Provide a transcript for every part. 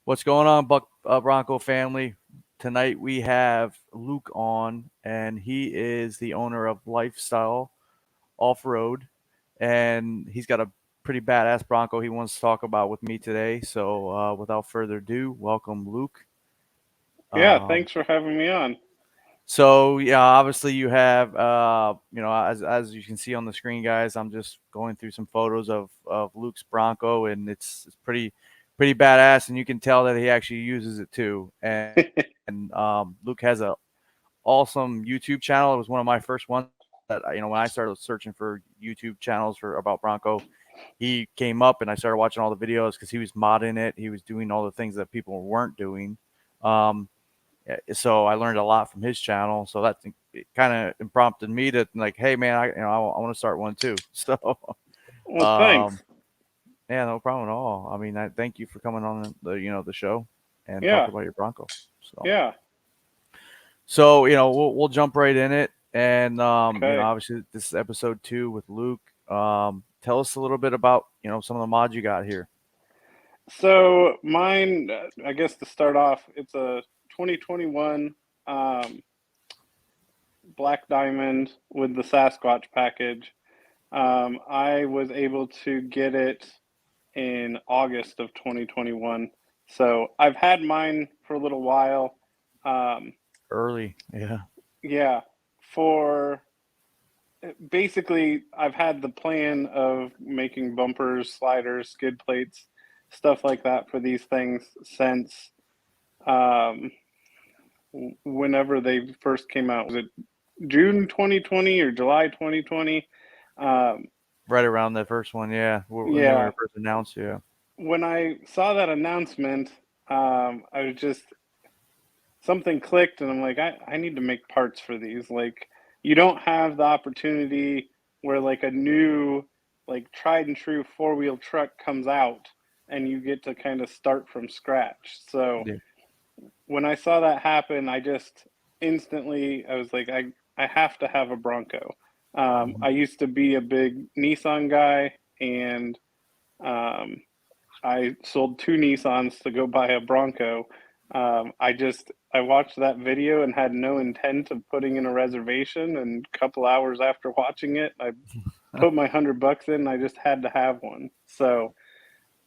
What's going on, Bronco family? Tonight we have Luke on, and he is the owner of Lifestyle Offroad, and he's got a pretty badass Bronco he wants to talk about with me today. So, without further ado, welcome, Luke. Yeah, Um, thanks for having me on. so yeah, obviously you have, as you can see on the screen, guys. I'm just going through some photos of Luke's Bronco, and it's pretty badass, and you can tell that he actually uses it too. And Luke has a awesome YouTube channel. It was one of my first ones that when I started searching for YouTube channels for about Bronco, he came up, and I started watching all the videos because he was modding it. He was doing all the things that people weren't doing. Um, so I learned a lot from his channel. So that kind of prompted me to like, hey man, I want to start one too. So Well, um, thanks. yeah, no problem at all. I mean, I thank you for coming on the show and talk Yeah, about your Bronco. So yeah. we'll jump right in it, and Okay. obviously this is episode 2 with Luke. Tell us a little bit about some of the mods you got here. So mine, I guess to start off, it's a 2021 um, Black Diamond with the Sasquatch package. I was able to get it in August of 2021. So I've had mine for a little while. Um, Early, yeah. yeah, for basically, I've had the plan of making bumpers, sliders, skid plates, stuff like that for these things since um, whenever they first came out. Was it June 2020 or July 2020? Um, Right around the first one, yeah. When they yeah, were first announced, yeah. when I saw that announcement, I was just something clicked, and I'm like, I need to make parts for these. Like, you don't have the opportunity where like a new, like tried and true four-wheel truck comes out and you get to kind of start from scratch. So Yeah. when I saw that happen, I just instantly I was like, I have to have a Bronco. Mhm. I used to be a big Nissan guy, and um, I sold two Nissans to go buy a Bronco. I watched that video and had no intent of putting in a reservation. And a couple hours after watching it, I put my $100 in. And I just had to have one. So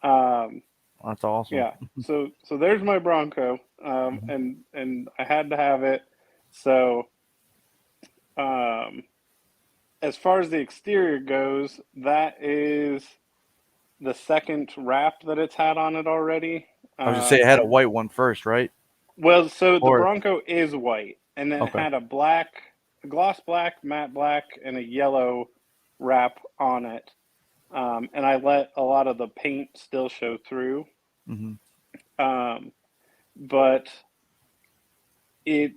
um, That's awesome. yeah, so there's my Bronco, Mhm. and I had to have it. So um, as far as the exterior goes, that is the second wrap that it's had on it already. I was just say it had I a white one first, right? Well, so the Or Bronco is white, and then it okay. had a gloss black, matte black, and a yellow wrap on it. And I let a lot of the paint still show through. Hmm. Um, but it,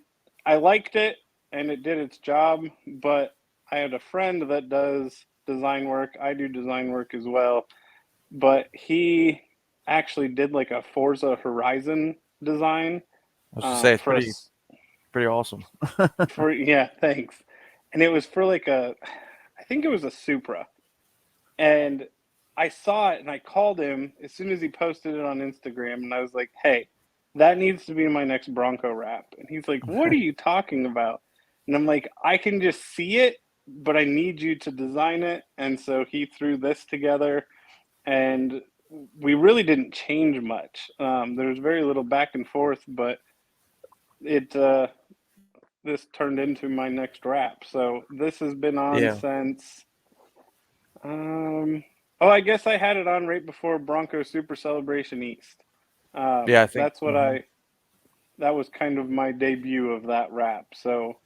I liked it, and it did its job. But I had a friend that does design work. I do design work as well, but he actually did like a Forza Horizon design I was just say it's for a pretty awesome. for yeah, thanks. And it was for like I think it was a Supra. And I saw it and I called him as soon as he posted it on Instagram, and I was like, "Hey, that needs to be my next Bronco wrap." And he's like, "What are you talking about?" And I'm like, "I can just see it, but I need you to design it." And so he threw this together, and we really didn't change much. There was very little back and forth, but it this turned into my next wrap. So this has been on Yeah. since um oh, I guess I had it on right before Bronco Super Celebration East. Yeah, I think. That's what that was kind of my debut of that wrap. So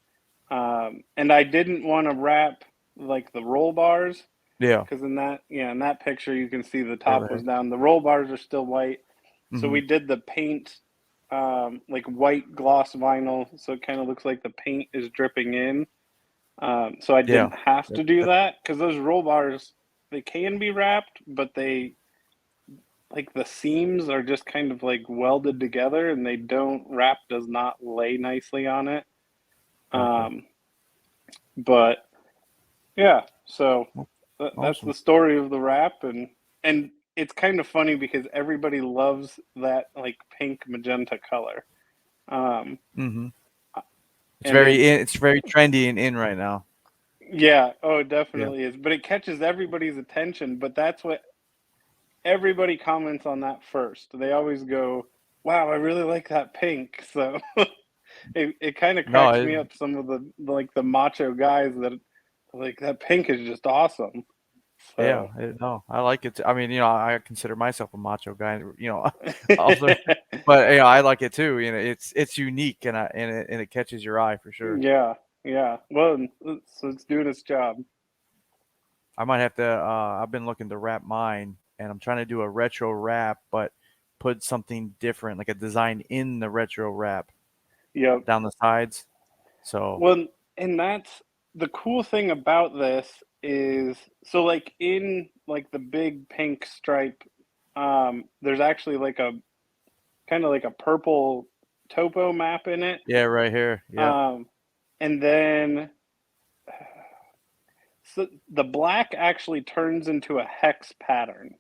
and I didn't want to wrap like the roll bars, Yeah. because in that picture you can see the top was Right. down. The roll bars are still white. So Hmm. we did the paint like white gloss vinyl, so it kind of looks like the paint is dripping in. So I Yeah. didn't have That, to do that, that because those roll bars, they can be wrapped, but they like the seams are just kind of like welded together, and they don't wrap does not lay nicely on it. okay. Um, but yeah, so that's the Awesome. story of the wrap, and it's kind of funny because everybody loves that like pink magenta color. Um, Hmm. and It's very trendy and in right now. yeah, oh, it Yeah. definitely is. But it catches everybody's attention. But that's what everybody comments on that first. They always go, "Wow, I really like that pink." So it kind of No, cracks me up. Some of the like the macho guys that like that pink is just awesome. yeah, So no, I like it. I mean, I consider myself a macho guy. Also, but I like it too. It's unique and it catches your eye for sure. yeah, yeah. Well, so it's doing its job. I might have to. I've been looking to wrap mine, and I'm trying to do a retro wrap, but put something different, like a design in the retro wrap Yep. down the sides. So Well, and that's the cool thing about this is so like in like the big pink stripe, there's actually like a kind of like a purple topo map in it. yeah, right here. Yep, Um, and then so the black actually turns into a hex pattern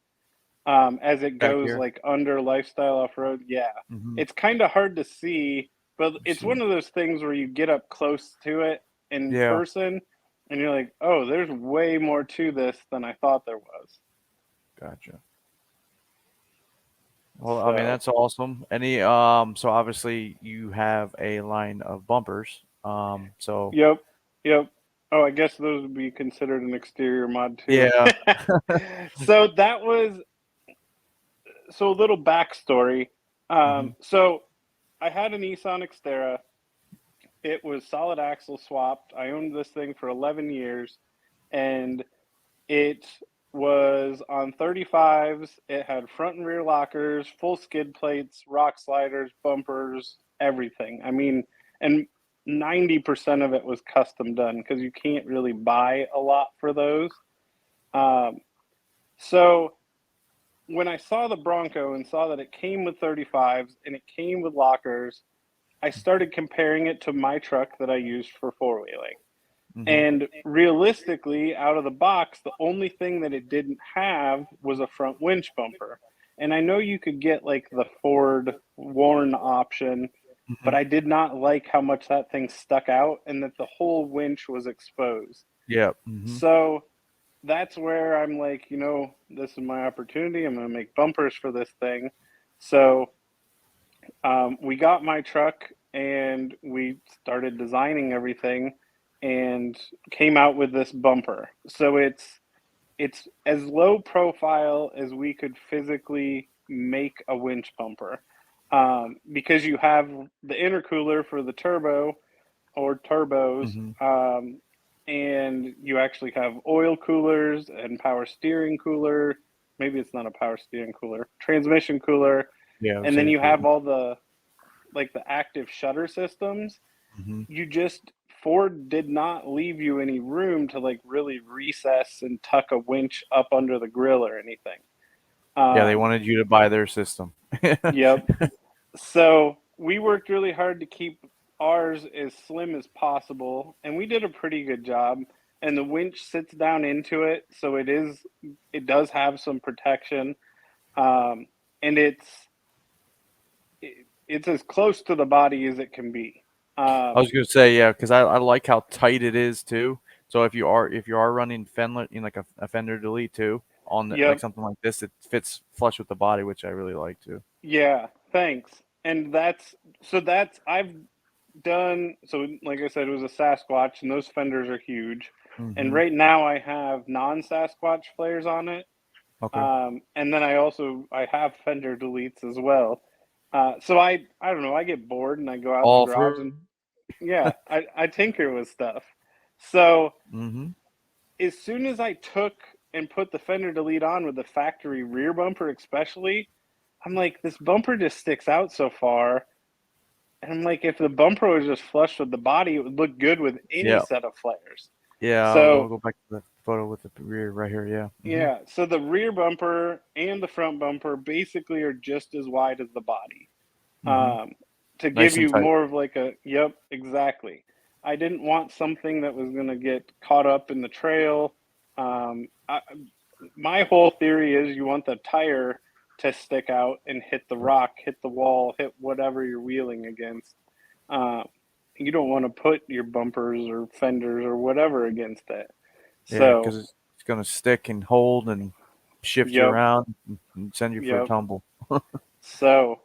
as it back goes here. like under lifestyle off-road. Yeah, Mm-hmm. it's kind of hard to see, but Let's it's see. one of those things where you get up close to it in Yeah, person and you're like, oh, there's way more to this than I thought there was. gotcha. Well, I mean So that's awesome. So obviously you have a line of bumpers. So yep, yep. Oh, I guess those would be considered an exterior mod too. yeah. So that was so a little backstory. Hmm. So I had a Nissan Xterra. It was solid axle swapped. I owned this thing for 11 years, and it was on 35s. It had front and rear lockers, full skid plates, rock sliders, bumpers, everything. I mean, and 90% of it was custom done because you can't really buy a lot for those. Um, so when I saw the Bronco and saw that it came with 35s and it came with lockers, I started comparing it to my truck that I used for four wheeling. Hmm. And realistically, out of the box, the only thing that it didn't have was a front winch bumper. And I know you could get like the Ford Warn option, but Hmm. I did not like how much that thing stuck out and that the whole winch was exposed. Yeah. Hmm. So that's where I'm like, this is my opportunity. I'm going to make bumpers for this thing. So we got my truck and we started designing everything and came out with this bumper. So it's as low profile as we could physically make a winch bumper, because you have the intercooler for the turbo or turbos, Hmm. and you actually have oil coolers and power steering cooler. Maybe it's not a power steering cooler, transmission cooler, Yeah, I would and say then the you have cooler. all the like the active shutter systems. Hmm. You just Ford did not leave you any room to like really recess and tuck a winch up under the grill or anything. Yeah, they Um, wanted you to buy their system. yep. So we worked really hard to keep ours as slim as possible, and we did a pretty good job. And the winch sits down into it, so it does have some protection, and it's as close to the body as it can be. I was gonna say yeah, because I like how tight it is too. So if you are running Fender, like a Fender Delete too like Yep. something like this, it fits flush with the body, which I really like too. Yeah. Thanks. And that's I've done. So like I said, it was a Sasquatch, and those fenders are huge. And Hmm. right now I have non-Sasquatch flares on it. Okay. And then I have Fender deletes as well. So I don't know. I get bored and I go out in the All garage through. and yeah, I tinker with stuff. So Hmm. as soon as I took and put the Fender delete on with the factory rear bumper, especially, I'm like, this bumper just sticks out so far. And I'm like, if the bumper was just flush with the body, it would look good with any Yeah. set of flares. Yeah. I'll So go back to the photo with the rear right here. Yeah. Hmm. yeah, so the rear bumper and the front bumper basically are just as wide as the body, Hmm. um, to give Nice and you tight. more of like a, yep, exactly. I didn't want something that was going to get caught up in the trail. I, my whole theory is you want the tire to stick out and hit the rock, hit the wall, hit whatever you're wheeling against. Uh, you don't want to put your bumpers or fenders or whatever against it. Yeah, So, because it's going to stick and hold and shift you yep, around and send you for a yep. tumble. So,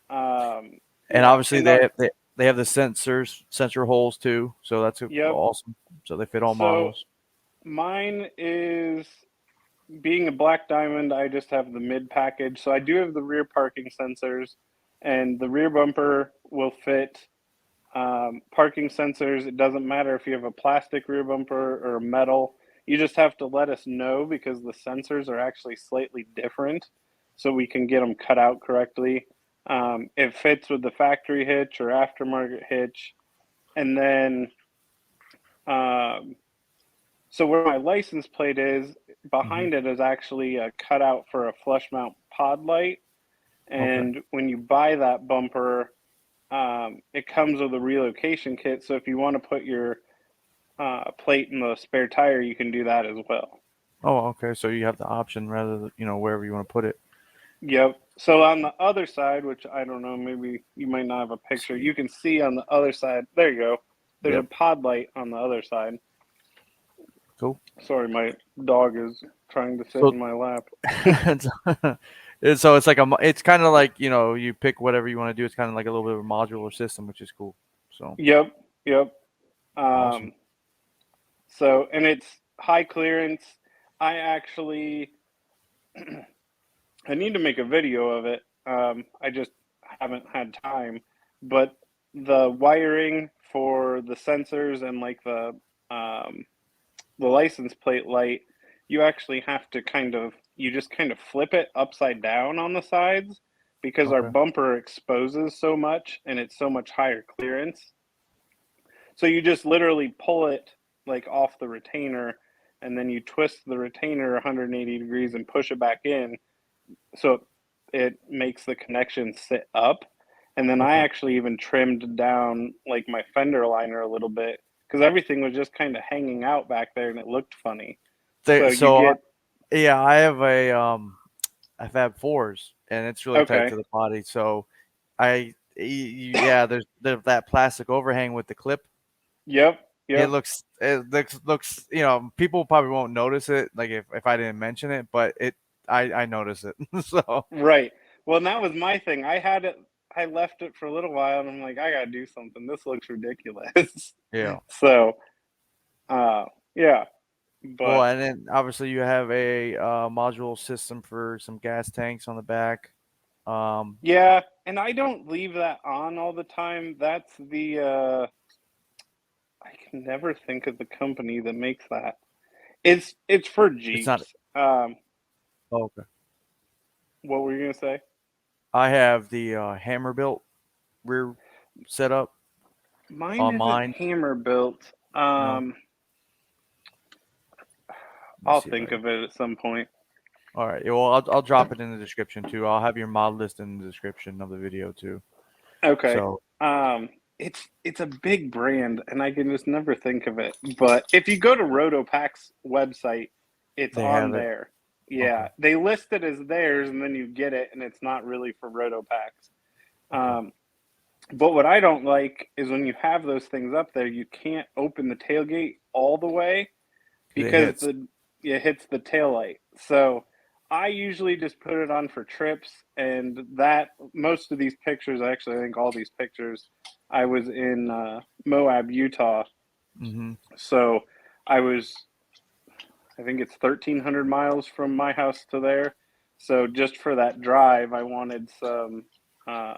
And yeah, obviously and the they have the sensor holes too, so that's yep. awesome. So they fit all So models. mine is being a black diamond. I just have the mid package. So I do have the rear parking sensors, and the rear bumper will fit parking sensors. It doesn't matter if you have a plastic rear bumper or a metal. You just have to let us know because the sensors are actually slightly different, so we can get them cut out correctly. It fits with the factory hitch or aftermarket hitch, and then um, so where my license plate is, Hmm. behind it is actually a cutout for a flush mount pod light. Okay. And when you buy that bumper, it comes with a relocation kit. So if you want to put your plate in the spare tire, you can do that as well. Oh, okay. So you have the option rather than, wherever you want to put it. Yep. So on the other side, which I don't know, maybe you might not have a picture, Sweet. you can see on the other side, there you go. There's a Yep. pod light on the other side. Cool. Sorry, my dog is trying to sit So in my lap. it's, so it's like it's kind of like, you pick whatever you want to do. It's kind of like a little bit of a modular system, which is cool. So Yep. Yep. awesome. Um, so, and it's high clearance. I actually, I need to make a video of it. I just haven't had time. But the wiring for the sensors and like the license plate light, you actually have to you just kind of flip it upside down on the sides because our Okay. bumper exposes so much and it's so much higher clearance. So you just literally pull it like off the retainer and then you twist the retainer 180 degrees and push it back in so it makes the connection sit up. And then I Okay. actually even trimmed down like my fender liner a little bit because everything was just kind of hanging out back there and it looked funny. So you So get yeah, I have a Fab Fours, and it's really tight okay. to the body. So yeah, there's that plastic overhang with the clip. Yep, It yep. looks, people probably won't notice it, like if I didn't mention it, but I notice it. So Right. Well, and that was my thing. I left it for a little while and I'm like, I gotta do something. This looks ridiculous. yeah. So uh yeah. Well, But and then obviously you have a module system for some gas tanks on the back. Um, yeah, and I don't leave that on all the time. That's the I can never think of the company that makes that. It's for it's not. Jeeps. Oh, okay. What were you gonna say? I have the hammer built rear setup Mine on isn't mine. hammer built. No, let me I'll see if I. think of it at some point. All right. Well, I'll drop it in the description too. I'll have your mod list in the description of the video too. Okay. So It's a big brand and I can just never think of it. But if you go to Rotopack's website, it's they on have it. there. Okay. Yeah. They list it as theirs and then you get it and it's not really for Rotopack's. Okay. Um, but what I don't like is when you have those things up there, you can't open the tailgate all the way Because it because hits. the it hits the tail light. So I usually just put it on for trips, and that most of these pictures, actually, I think all these pictures, I was in Moab, Utah. Mm-hmm. So I was, I think it's 1,300 miles from my house to there. So just for that drive, I wanted uh,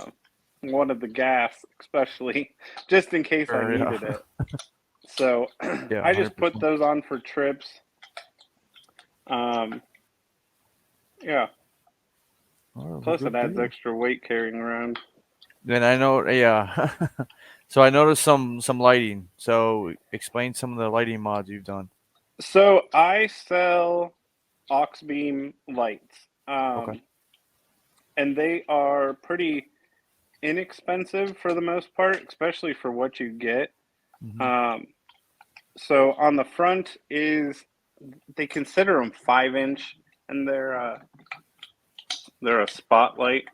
wanted the gas, especially just in case I Sure. needed Yeah. it. So Yeah. I just put 100%. those on for trips. Um, yeah. All right. Well, Plus, it good adds deal. extra weight carrying around. Then I know. Yeah. So I noticed some lighting. So explain some of the lighting mods you've done. So I sell aux beam lights, Okay. and they are pretty inexpensive for the most part, especially for what you get. Mm-hmm. Um, so on the front is they consider them 5 inch. and they're a spotlight.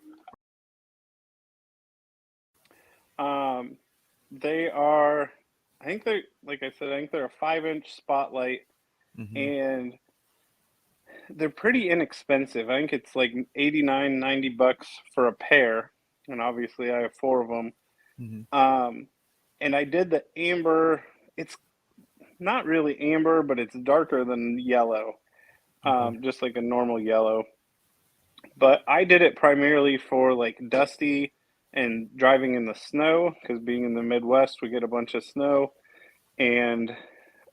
They are, I think they're, like I said, I think they're a 5-inch spotlight, and they're pretty inexpensive. I think it's like 89, $90 for a pair, and obviously I have 4 of them. And I did the amber. It's not really amber, but it's darker than yellow, just like a normal yellow. But I did it primarily for like dusty and driving in the snow, because being in the Midwest, we get a bunch of snow, and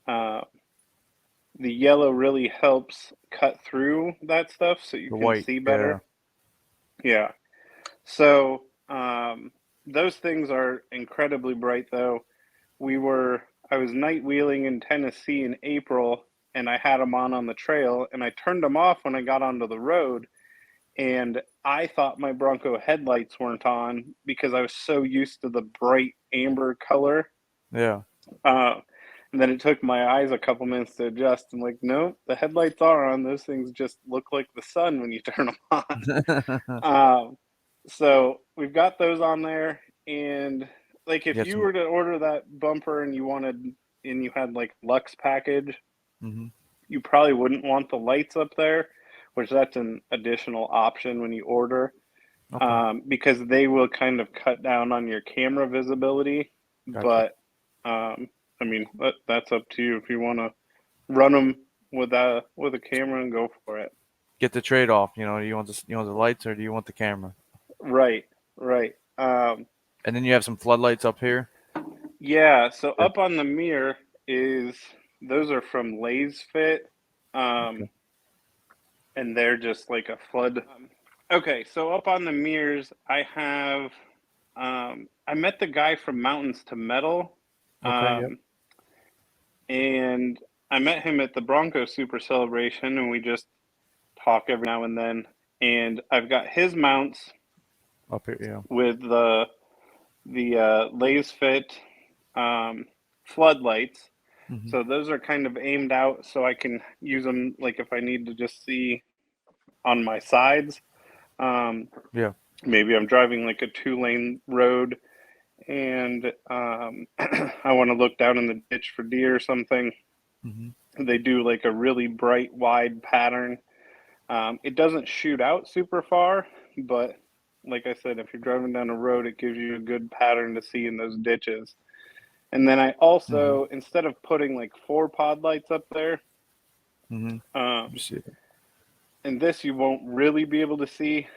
the yellow really helps cut through that stuff so you The can white, see better. Yeah. So those things are incredibly bright, though. I was night wheeling in Tennessee in April, and I had them on the trail, and I turned them off when I got onto the road, and I thought my Bronco headlights weren't on because I was so used to the bright amber color. Yeah. And then it took my eyes a couple minutes to adjust. I'm like, no, the headlights are on. Those things just look like the sun when you turn them on. So we've got those on there, and like if you were to order that bumper and you had like Lux package, you probably wouldn't want the lights up there, which that's an additional option when you order, because they will kind of cut down on your camera visibility. But I mean, that's up to you if you want to run them with a camera and go for it. Get the trade off. Do you want the lights or do you want the camera? Right. And then you have some floodlights up here. Yeah. So up on the mirror those are from Lay's Fit, and they're just like a flood. Okay. So up on the mirrors, I have. I met the guy from Mountains to Metal. And I met him at the Bronco Super Celebration, and we just talk every now and then. And I've got his mounts up here, with the Lay's Fit floodlights. So those are kind of aimed out so I can use them like if I need to just see on my sides. Maybe I'm driving like a 2-lane road, and I want to look down in the ditch for deer or something. They do like a really bright, wide pattern. It doesn't shoot out super far, but like I said, if you're driving down a road, it gives you a good pattern to see in those ditches. And then I also, instead of putting like 4 pod lights up there, and this you won't really be able to see.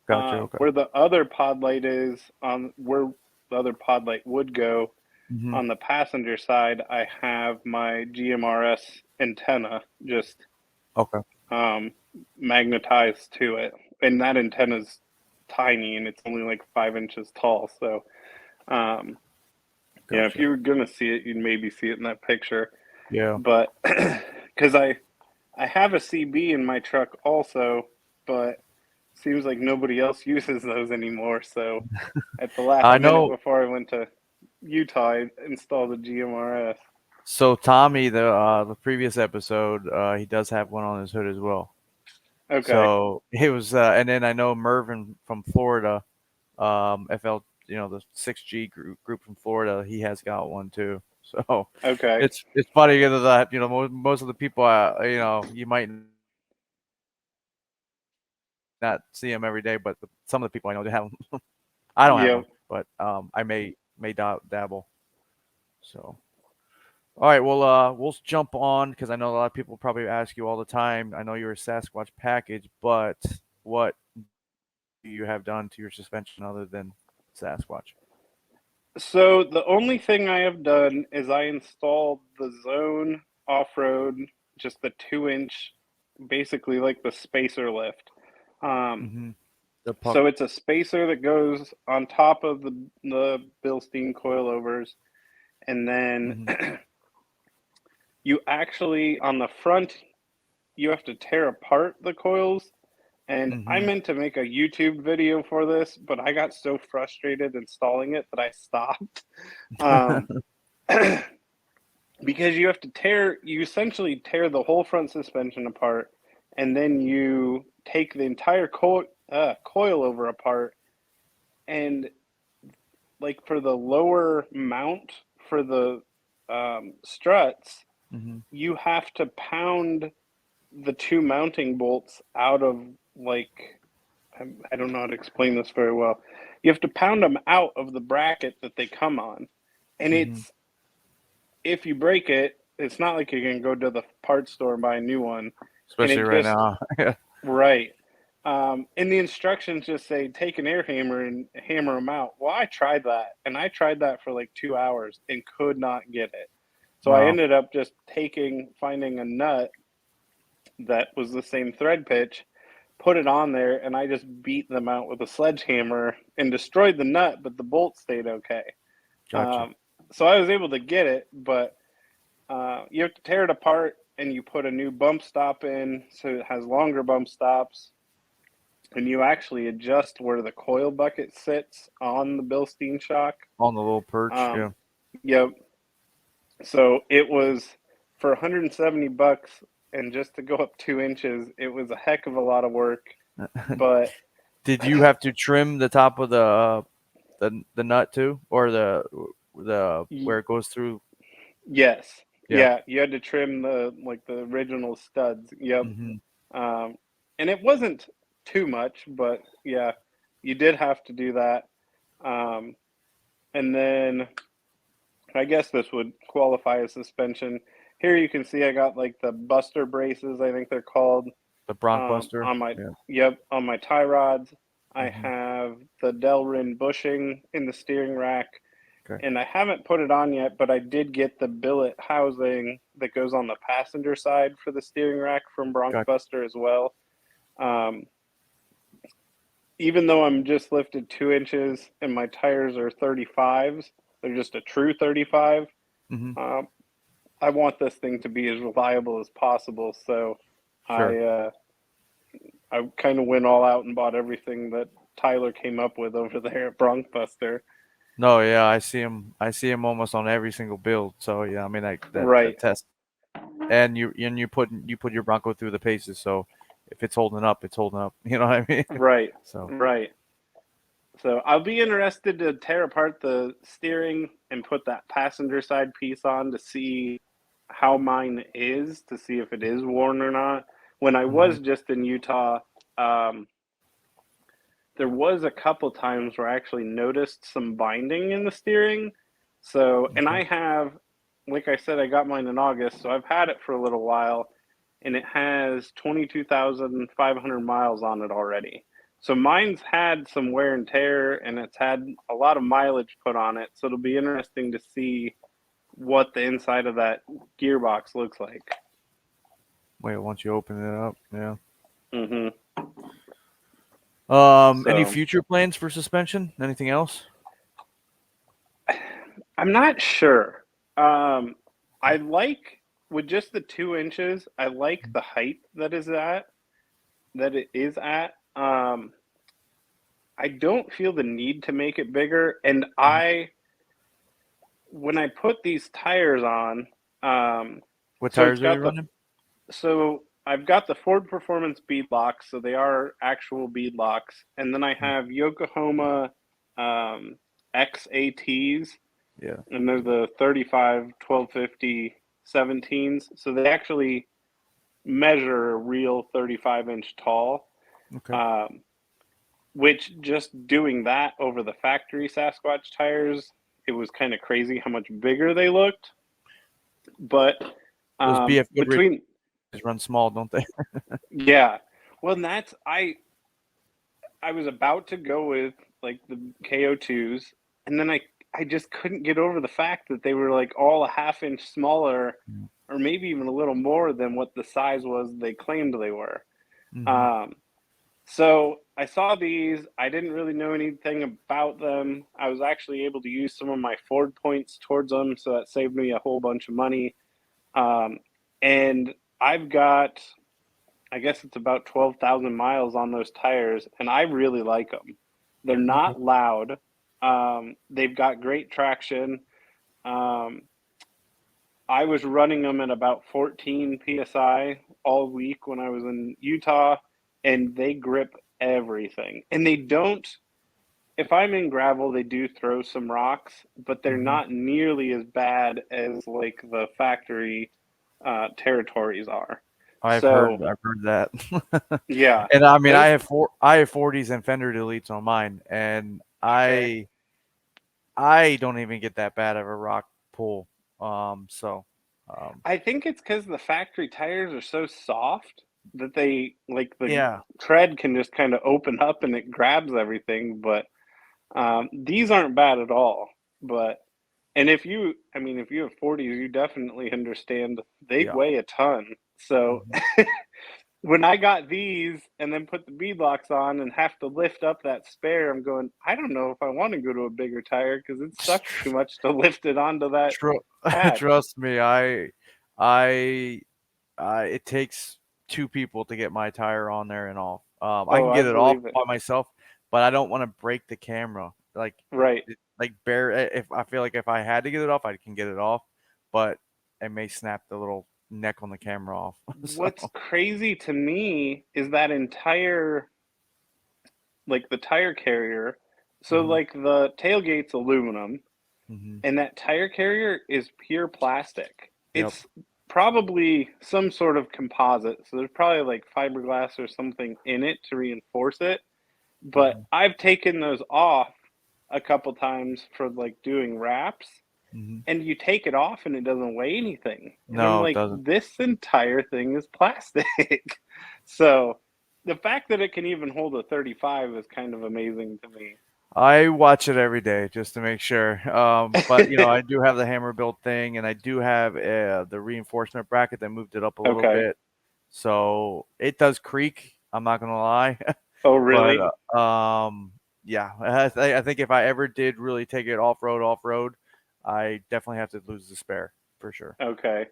Where the other pod light is, on where the other pod light would go, on the passenger side, I have my GMRS antenna just magnetized to it, and that antenna's tiny, and it's only like 5 inches tall. So, yeah, if you were gonna see it, you'd maybe see it in that picture. Yeah. But because I have a CB in my truck also, but seems like nobody else uses those anymore. So at the last minute before I went to Utah, I installed a GMRS. So Tommy, the previous episode, he does have one on his hood as well. Okay. So it was, and then I know Mervin from Florida, FL, the 6G group from Florida, he has got one too. So it's funny that most of the people you might not see them every day, but some of the people I know they have them. I don't have one, but I may dabble. So. All right, well, we'll jump on because I know a lot of people probably ask you all the time. I know you're a Sasquatch package, but what do you have done to your suspension other than Sasquatch? So the only thing I have done is I installed the Zone Offroad, just the 2-inch, basically like the spacer lift. So it's a spacer that goes on top of the Bilstein coilovers, and then you actually, on the front, you have to tear apart the coils. And I meant to make a YouTube video for this, but I got so frustrated installing it that I stopped. Because you essentially tear the whole front suspension apart, and then you take the entire coilover apart, and like for the lower mount for the struts, Mm-hmm. you have to pound the two mounting bolts out of, like, I don't know how to explain this very well. You have to pound them out of the bracket that they come on, and Mm-hmm. it's, if you break it, it's not like you can go to the parts store and buy a new one, and Especially it right just, now. Yeah. right. And the instructions just say take an air hammer and hammer them out. Well, I tried that, and I tried that for like 2 hours and could not get it. So I Wow. ended up just finding a nut that was the same thread pitch, put it on there, and I just beat them out with a sledgehammer and destroyed the nut, but the bolt stayed okay. Gotcha. Um, so I was able to get it, but you have to tear it apart and you put a new bump stop in so it has longer bump stops, and you actually adjust where the coil bucket sits on the Bilstein shock. On the little perch. Yeah. Um, yep. So it was for 170 bucks, and just to go up 2 inches, it was a heck of a lot of work. But Did you have to trim the top of the nut too, or the where it goes through? yes, Yeah. yeah, you had to trim the original studs. Yep. Mm-hmm. Um, and it wasn't too much, but yeah, you did have to do that. Um, and then I guess this would qualify as suspension. Here you can see I got like the Buster braces, I think they're called, The Bronc Buster. on my, Yeah. yep, on my tie rods. I Mm-hmm. have the Delrin bushing in the steering rack, Okay. and I haven't put it on yet, but I did get the billet housing that goes on the passenger side for the steering rack from Bronc Got. Buster as well. Um, Even though I'm just lifted 2 inches and my tires are 35s, they're just a true 35. Mm-hmm. Um, I want this thing to be as reliable as possible, so I Sure. uh, I kind of went all out and bought everything that Tyler came up with over there at Bronkbuster. No, yeah, I see him. I see him almost on every single build. So yeah, I mean that Right, test, and you put your Bronco through the paces. So if it's holding up, it's holding up. You know what I mean? right, So right. So I'll be interested to tear apart the steering and put that passenger side piece on to see how mine is, to see if it is worn or not. When I hmm was just in Utah, um, there was a couple times where I actually noticed some binding in the steering. So, and okay, I have, like I said, I got mine in August, so I've had it for a little while, and it has 22,500 miles on it already. So mine's had some wear and tear, and it's had a lot of mileage put on it. So it'll be interesting to see what the inside of that gearbox looks like. wait, once you open it up, yeah. hmm Any So future plans for suspension? Anything else? I'm not sure. Um, I like, with just the 2 inches, I like the height that it is at. I don't feel the need to make it bigger, and Mhm. when I put these tires on, What so it's tires are you got the running? so I've got the Ford Performance bead locks, so they are actual bead locks, and then I Mm, have Yokohama um, XATs, yeah. and they're the 35 1250 17s, so they actually measure a real 35-inch tall, Okay. um, which, just doing that over the factory Sasquatch tires, it was kind of crazy how much bigger they looked. But Those BF Goodrich between, run small, don't they? yeah, well, and that's, I was about to go with like the KO2s, and then I just couldn't get over the fact that they were like all a half inch smaller, or maybe even a little more than what the size was they claimed they were. Mm-hmm. Um, so I saw these. I didn't really know anything about them. I was actually able to use some of my Ford points towards them, so that saved me a whole bunch of money. Um, and I've got, I guess it's about 12,000 miles on those tires, and I really like them. They're Okay. not loud. They've got great traction. Um, I was running them at about 14 psi all week when I was in Utah, and they grip everything. And they don't, if I'm in gravel, they do throw some rocks, but they're Hmm. not nearly as bad as like the factory territories are. So I've heard that. yeah, And I mean, those I have 40s and fender deletes on mine, and okay. I don't even get that bad of a rock pull. So, um, I think it's because the factory tires are so soft that they like the yeah, tread can just kind of open up and it grabs everything. But these aren't bad at all. But and if you, I mean, if you have 40s, you definitely understand they yeah. weigh a ton. So Mhm. when I got these and then put the beadlocks on and have to lift up that spare, I'm going, I don't know if I want to go to a bigger tire because it sucks too much to lift it onto that Tru- hatch. Trust me, I, it takes two people to get my tire on there and off. I Oh, can I get it off believe it. by myself, but I don't want to break the camera. Like Right. like bare. If I feel like if I had to get it off, I can get it off, but it may snap the little neck on the camera off. So, What's crazy to me is that entire, like the tire carrier. So, hmm, like the tailgate's aluminum, hmm, and that tire carrier is pure plastic. yep, It's probably some sort of composite. So, there's probably like fiberglass or something in it to reinforce it. But hmm, I've taken those off a couple times for like doing wraps, hmm. and you take it off and it doesn't weigh anything. And I'm No, it like, doesn't. this entire thing is plastic. So the fact that it can even hold a 35 is kind of amazing to me. I watch it every day just to make sure. But I do have the hammer built thing, and I do have the reinforcement bracket that moved it up a little Okay. bit, so it does creak. I'm not gonna lie, Oh, but really? yeah, I think if I ever did really take it off road, I definitely have to lose the spare for sure. Okay.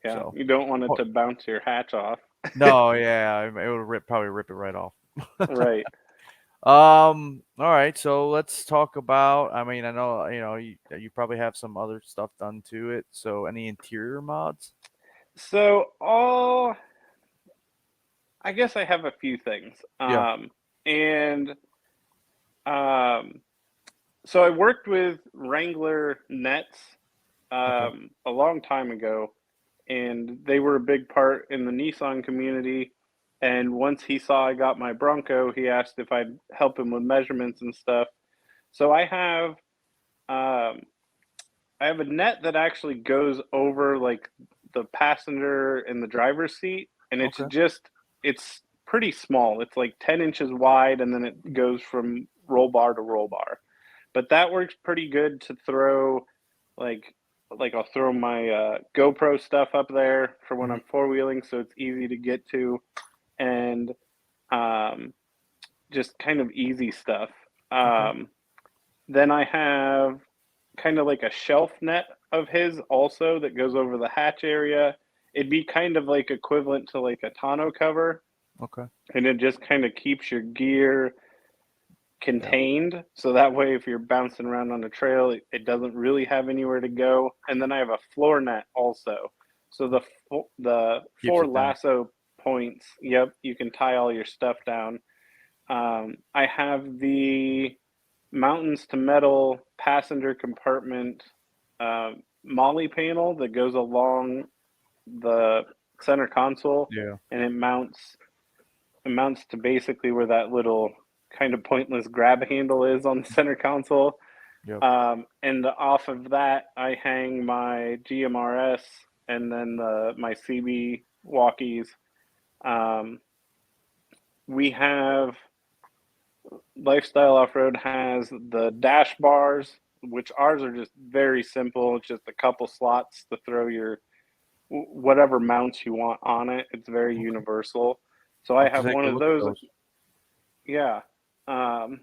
Yeah. So, You don't want it oh, to bounce your hatch off. no, yeah, it would probably rip it right off. Right. All right, so let's talk about. I mean, I know you probably have some other stuff done to it. So, any interior mods? So, I guess I have a few things. Yeah. And um, so I worked with Wrangler nets Okay. a long time ago, and they were a big part in the Nissan community. And once he saw I got my Bronco, he asked if I'd help him with measurements and stuff. So um, I have a net that actually goes over like the passenger and the driver's seat, and Okay. it's pretty small. It's like 10 inches wide, and then it goes from roll bar to roll bar. But that works pretty good to throw like I'll throw my GoPro stuff up there for when Hmm. I'm four wheeling, so it's easy to get to, and um, just kind of easy stuff. Okay. Um, then I have kind of like a shelf net of his also that goes over the hatch area. It'd be kind of like equivalent to like a tonneau cover, Okay. and it just kind of keeps your gear Yeah. contained. So that way, if you're bouncing around on the trail, it doesn't really have anywhere to go. And then I have a floor net also. So the Keeps four it down. lasso points, yep, you can tie all your stuff down. I have the mountains to metal passenger compartment uh, molly panel that goes along the center console, Yeah. and it mounts to basically where that little kind of pointless grab handle is on the center console. Yep. And off of that, I hang my GMRS and then my CB walkies. Um, we have Lifestyle Offroad has the dash bars, which ours are just very simple. It's just a couple slots to throw your whatever mounts you want on it. It's very Okay. universal. So I'll I have to have take one a of look at those. those. Yeah. Um,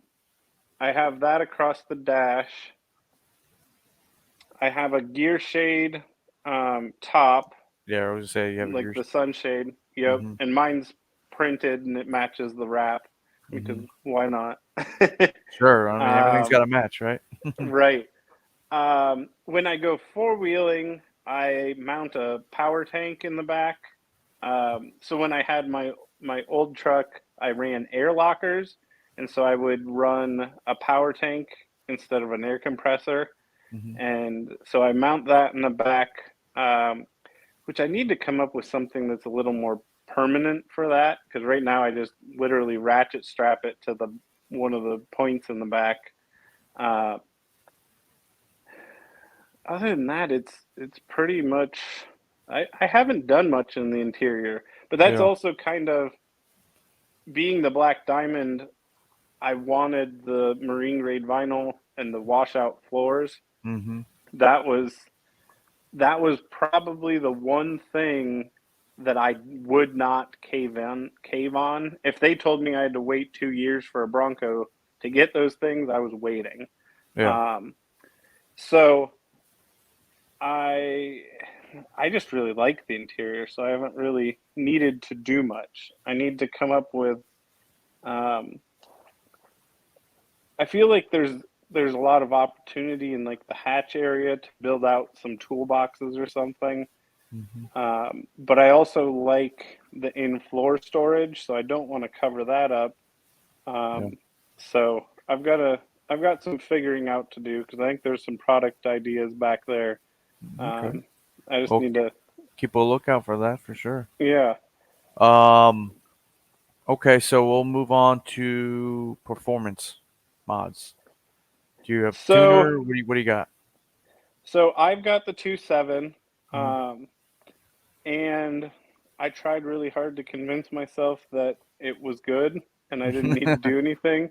I have that across the dash. I have a gear shade top, Yeah, I was gonna say you have a like gear. the sunshade. Yep. Mm-hmm. And mine's printed and it matches the wrap because Mm-hmm. why not? Sure. I mean, everything's got um, to match, right? right. When I go four wheeling, I mount a power tank in the back. So when I had my old truck, I ran air lockers, and so I would run a power tank instead of an air compressor. Hmm. And so I mount that in the back, which I need to come up with something that's a little more permanent for that, because right now I just literally ratchet strap it to the one of the points in the back. Uh, Other than that, it's pretty much. I haven't done much in the interior, but that's Yeah. also kind of being the black diamond. I wanted the marine grade vinyl and the washout floors. Hmm. That was that was probably the one thing that I would not cave on. If they told me I had to wait 2 years for a Bronco to get those things, I was waiting. Yeah. Um, so I I just really like the interior, so I haven't really needed to do much. I need to come up with. Um, I feel like there's a lot of opportunity in like the hatch area to build out some toolboxes or something. Hmm. But I also like the in-floor storage, so I don't want to cover that up. Yeah. Um, so I've got some figuring out to do because I think there's some product ideas back there. Okay. Um, I just Well, need to, keep a lookout for that for sure. yeah. Um. Okay, so we'll move on to performance mods. Do you have So tuner? What do you got? so I've got the 2.7, Hmm. um, and I tried really hard to convince myself that it was good and I didn't need to do anything.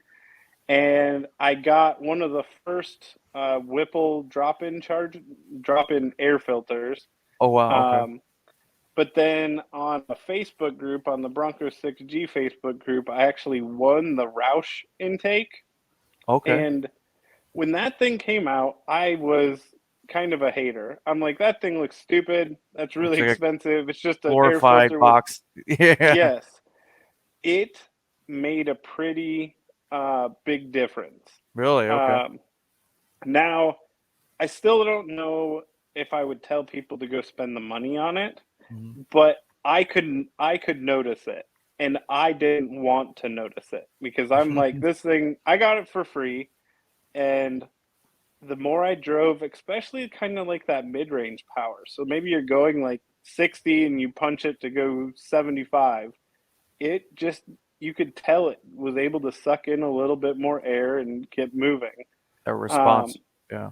And I got one of the first Whipple drop-in air filters. Oh wow. Okay. Um, but then on a Facebook group, on the Bronco 6G Facebook group, I actually won the Roush intake. Okay. And when that thing came out, I was kind of a hater. I'm like, that thing looks stupid. That's really Looks like a expensive. It's just an air glorified filter with, box. Yeah. yes, it made a pretty big difference. Really? Okay. Um, Now, I still don't know if I would tell people to go spend the money on it, Hmm. but I could notice it, and I didn't want to notice it because I'm like, this thing, I got it for free, and the more I drove, especially kind of like that mid-range power. So maybe you're going like 60 and you punch it to go 75. It just, you could tell it was able to suck in a little bit more air and get moving. A Um, response. Yeah.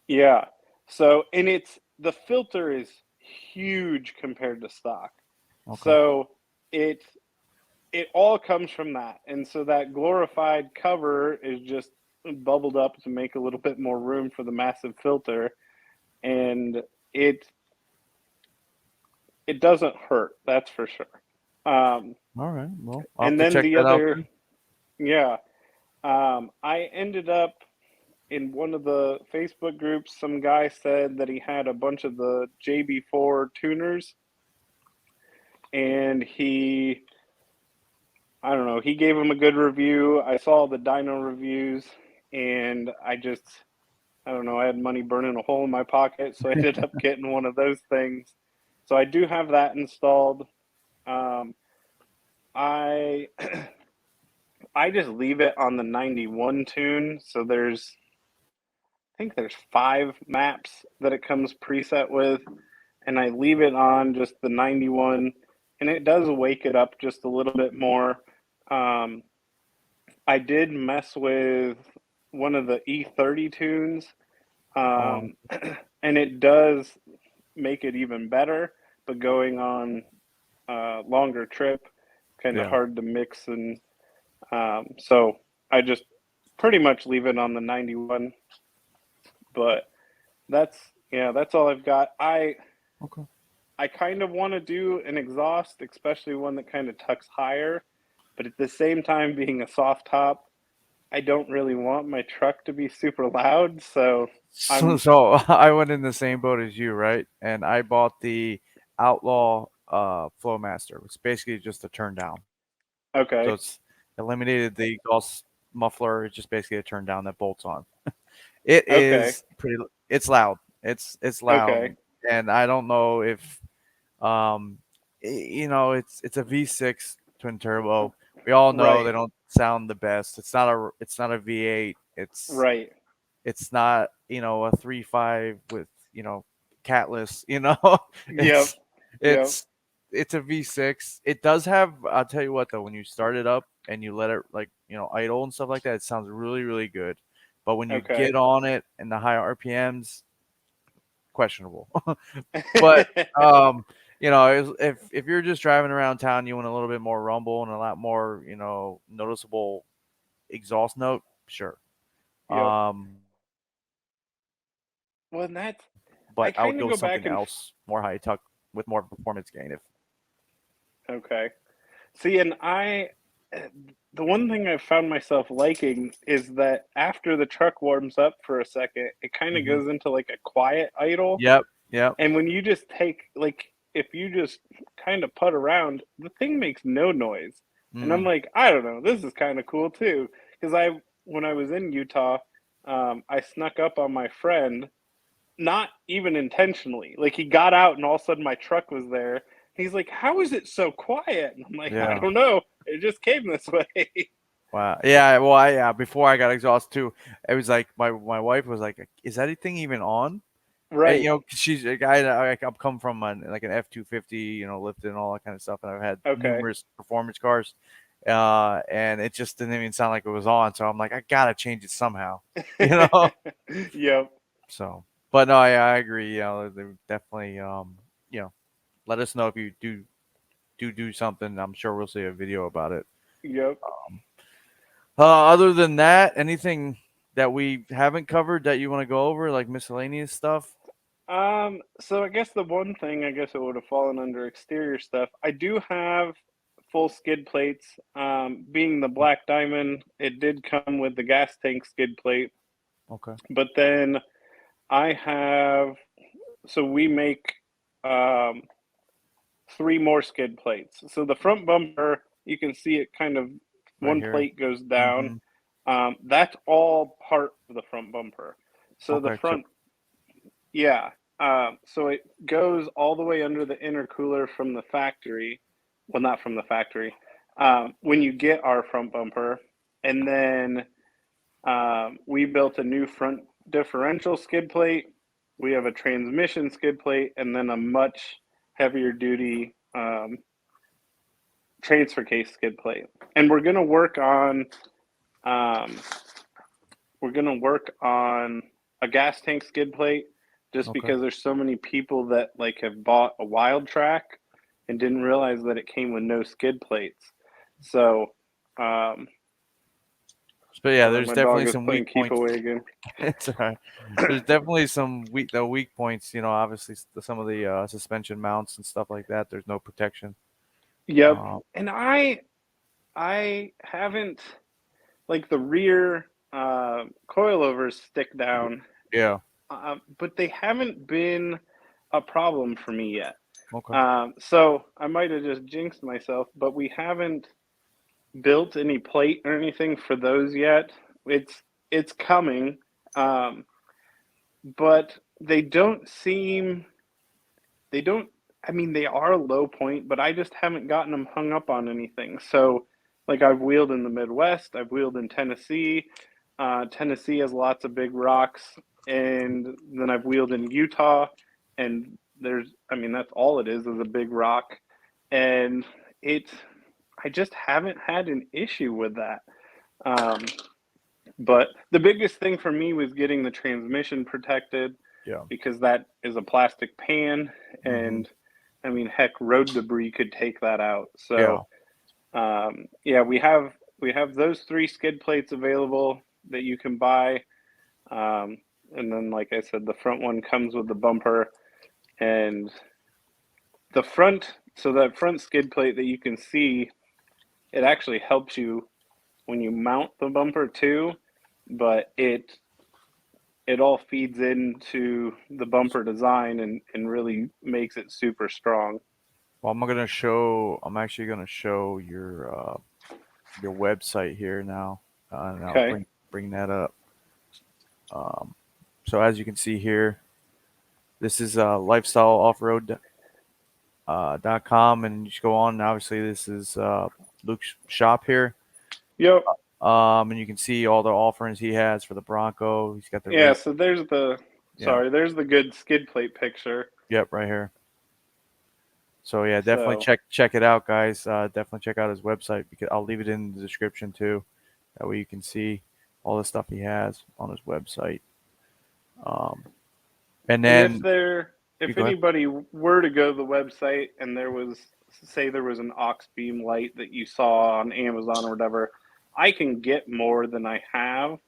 Yeah. So, and it's the filter is huge compared to stock. Okay. So it it all comes from that. And so that glorified cover is just bubbled up to make a little bit more room for the massive filter. And it it doesn't hurt, that's for sure. Um, All right. Well, I'll have and to then check the that out other, then. yeah, I ended up in one of the Facebook groups, some guy said that he had a bunch of the JB4 tuners, and I don't know, he gave him a good review. I saw the dyno reviews, and I don't know, I had money burning a hole in my pocket, so I ended up getting one of those things. So I do have that installed. Um, I I just leave it on the 91 tune. So I think there's 5 maps that it comes preset with, and I leave it on just the 91, and it does wake it up just a little bit more. Um, I did mess with one of the E30 tunes, Um, um, and it does make it even better, but going on a longer trip, kind of yeah. hard to mix, and so I just pretty much leave it on the 91. But that's, yeah, that's all I've got. Okay. I kind of want to do an exhaust, especially one that kind of tucks higher, but at the same time, being a soft top, I don't really want my truck to be super loud. So So, I'm so I went in the same boat as you, right? And I bought the Outlaw Flowmaster. It's basically just a turn down. So okay. it's eliminated the exhaust muffler. It's just basically a turn down that bolts on. It Okay. is pretty. It's loud. It's loud. Okay. and I don't know if um, it's a V6 twin turbo. We all know they Right. don't sound the best. It's not a V8. Right. It's not a 3.5 with catless. Yep. It's Yep. it's it's a V6. It does have. I'll tell you what though, when you start it up and you let it like idle and stuff like that, it sounds really really good. But when you Okay. get on it and the high RPMs, questionable. But if you're just driving around town, you want a little bit more rumble and a lot more noticeable exhaust note. Sure. Yep. Um, Well, and that's, I but I would kind go of with go back something and, else, more high tuck with more performance gain. If okay. See, and eh, the one thing I've found myself liking is that after the truck warms up for a second, it kind of hmm goes into like a quiet idle. Yep, yep. And when you just take, like, if you just kind of putt around, the thing makes no noise. And I'm Mm, like, I don't know, this is kind of cool too. Because when I was in Utah, I snuck up on my friend, not even intentionally. Like, he got out and all of a sudden my truck was there. He's like, how is it so quiet? And I'm like, I yeah. don't know. It just came this way. Wow. Yeah. Well, before I got exhaust too, it was like my wife was like, "Is that thing even on?" Right. 'Cause she's a guy that I've come from like an F-250, lifted and all that kind of stuff, and I've had Okay. numerous performance cars, and it just didn't even sound like it was on. So I'm like, I gotta change it somehow, you know. Yep. So, but no, I agree. They definitely, let us know if you do something. I'm sure we'll see a video about it. Yep. Other than that, anything that we haven't covered that you want to go over, like miscellaneous stuff? So I guess the one thing, I guess it would have fallen under exterior stuff. I do have full skid plates. Being the black diamond, it did come with the gas tank skid plate. Okay. But then I have, so we make um, three more skid plates. So the front bumper, you can see it kind of, Right one here. plate goes down. Mm-hmm. That's all part of the front bumper. So the Okay. So front, yeah. So it goes all the way under the intercooler from the factory. Well, not from the factory. When you get our front bumper, and then we built a new front differential skid plate. We have a transmission skid plate, and then a much heavier duty transfer case skid plate. And um, we're gonna work on a gas tank skid plate, just okay. because there's so many people that like have bought a wild track and didn't realize that it came with no skid plates. So, um, But yeah, sorry, there's my dog definitely is some playing weak keep points. away again. It's all right. There's definitely some weak points. Obviously some of the suspension mounts and stuff like that. There's no protection. Yep, Uh, and I haven't, like, the rear coilovers stick down, yeah. but they haven't been a problem for me yet. Okay. So I might have just jinxed myself, but we haven't built any plate or anything for those yet. It's coming, um, but they don't. I mean, they are a low point, but I just haven't gotten them hung up on anything. So, like, I've wheeled in the Midwest, I've wheeled in Tennessee. Tennessee has lots of big rocks, and then I've wheeled in Utah, and I mean, that's all it is a big rock, and it. I just haven't had an issue with that. Um, but the biggest thing for me was getting the transmission protected, Yeah. because that is a plastic pan, Mm-hmm. and I mean, heck, road debris could take that out. Yeah. So, yeah, we have those three skid plates available that you can buy, um, and then, like I said, the front one comes with the bumper and the front. So that front skid plate that you can see, it actually helps you when you mount the bumper too, but it all feeds into the bumper design, and really makes it super strong. Well, I'm actually gonna show your website here now, and I'll Okay. bring that up. Um, so as you can see here, This is Lifestyle Offroad .com, and you just go on. Obviously, this is Luke's shop here. Yep. And you can see all the offerings he has for the Bronco. He's got the Yeah. race. So there's the Yeah. there's the good skid plate picture. Yep. Right here. So yeah, definitely So check it out, guys. Definitely check out his website because I'll leave it in the description too. That way you can see all the stuff he has on his website. Um, and and then you if go ahead. anybody were to go to the website and there was, say there was an aux beam light that you saw on Amazon or whatever, I can get more than I have.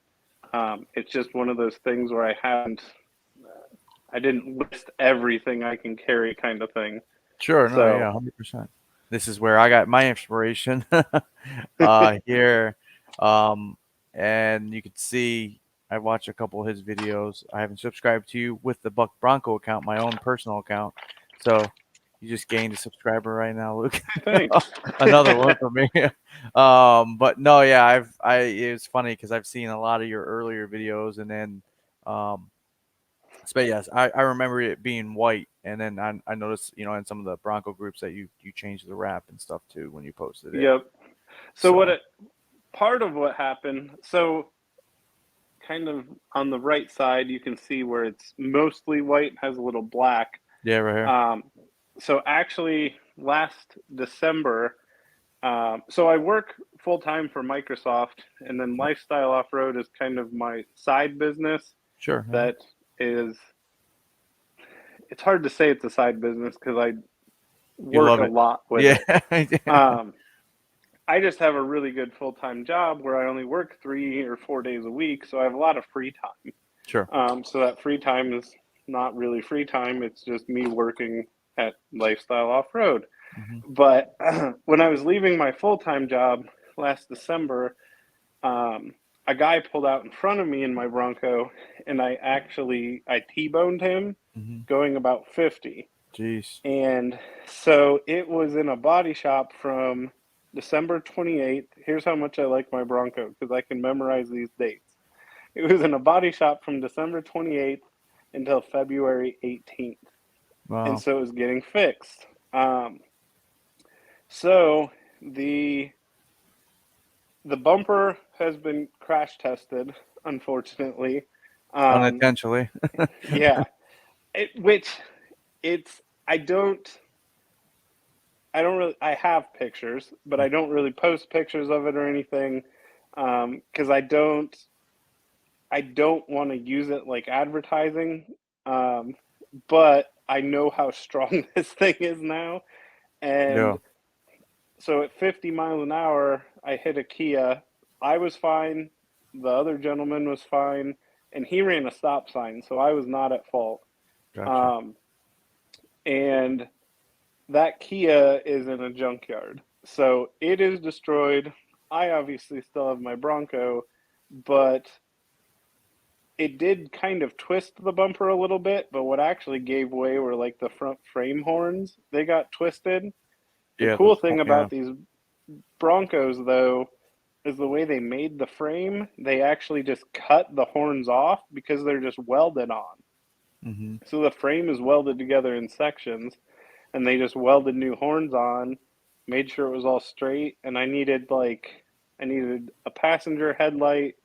It's just one of those things where I didn't list everything I can carry, kind of thing. Sure. No. So, Yeah. 100%. This is where I got my inspiration here. Um, and you can see I watch a couple of his videos. I haven't subscribed to you with the Buck Bronco account, my own personal account. So you just gained a subscriber right now, Luke. thanks. Another one for me. But no, yeah, it's funny because I've seen a lot of your earlier videos, and then um, but yes, I remember it being white, and then I noticed, in some of the Bronco groups that you changed the wrap and stuff too when you posted it. Yep. So So part of what happened, so kind of on the right side, you can see where it's mostly white, has a little black. yeah, right here. Um, so actually, last December, so I work full time for Microsoft, and then Lifestyle Offroad is kind of my side business. Sure. Yeah. That is, it's hard to say it's a side business because I You work love a it. lot with Yeah. it. Um, I just have a really good full time job where I only work 3 or 4 days a week, so I have a lot of free time. Sure. So that free time is not really free time; it's just me working at Lifestyle Off Road. Hmm. But when I was leaving my full time job last December, um, a guy pulled out in front of me in my Bronco, and I T-boned him, Hmm. going about 50. Jeez. And so it was in a body shop from December 28th. Here's how much I like my Bronco because I can memorize these dates. It was in a body shop from December 28th until February 18th. And Wow. so it was getting fixed. So the the bumper has been crash tested, unfortunately. Um, Unintentionally. yeah, which it's I don't really. I have pictures, but I don't really post pictures of it or anything, because I don't want to use it like advertising. Um, but I know how strong this thing is now, Yeah. and so at 50 miles an hour, I hit a Kia. I was fine. The other gentleman was fine, and he ran a stop sign, so I was not at fault. Gotcha. Um, and that Kia is in a junkyard. So it is destroyed. I obviously still have my Bronco, but it did kind of twist the bumper a little bit. But what actually gave way were like the front frame horns. They got twisted. The Yeah. cool thing Yeah. about these Broncos, though, is the way they made the frame. They actually just cut the horns off because they're just welded on. Hmm. So the frame is welded together in sections, and they just welded new horns on, made sure it was all straight, and I needed a passenger headlight,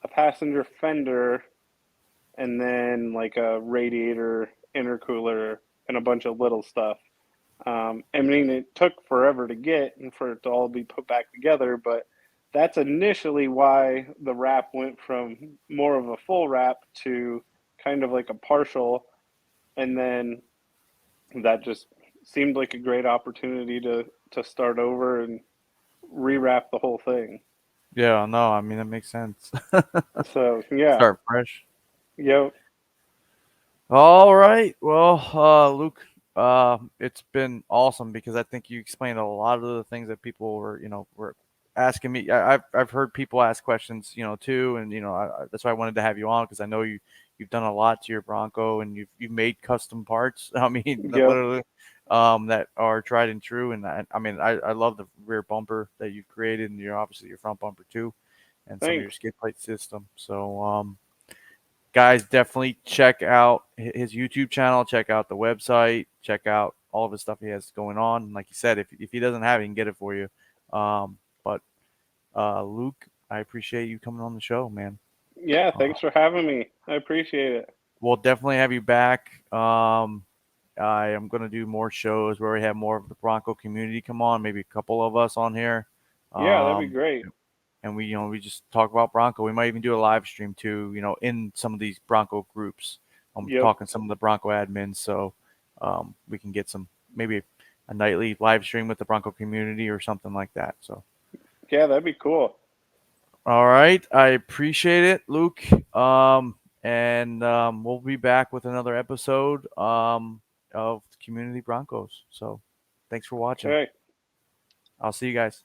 a passenger fender, and then like a radiator, intercooler, and a bunch of little stuff. I mean, it took forever to get and for it to all be put back together, but that's initially why the wrap went from more of a full wrap to kind of like a partial, and then that just seemed like a great opportunity to start over and rewrap the whole thing. Yeah. No, I mean that makes sense. So yeah, Start fresh. yep, All right. Well, Luke, it's been awesome because I think you explained a lot of the things that people were asking me. I've heard people ask questions, too, and that's why I wanted to have you on because I know you've done a lot to your Bronco and you've made custom parts. I mean, yep, literally, that are tried and true. And I mean, I love the rear bumper that you've created, and obviously your front bumper too, and some of your thanks. skid plate system. So, guys, definitely check out his YouTube channel, check out the website, check out all of his stuff he has going on. Like you said, if he doesn't have it, he can get it for you. But Luke, I appreciate you coming on the show, man. Yeah, Uh, thanks for having me. I appreciate it. we'll definitely have you back. I am going to do more shows where we have more of the Bronco community come on, maybe a couple of us on here. Yeah, that'd be Um, great. and we just talk about Bronco. We might even do a live stream too, in some of these Bronco groups. I'm Yep. talking some of the Bronco admins, so we can get some maybe a nightly live stream with the Bronco community or something like that. So, Yeah, that'd be cool. all right, I appreciate it, Luke. And we'll be back with another episode of Community Broncos. So, thanks for watching. Okay. I'll see you guys.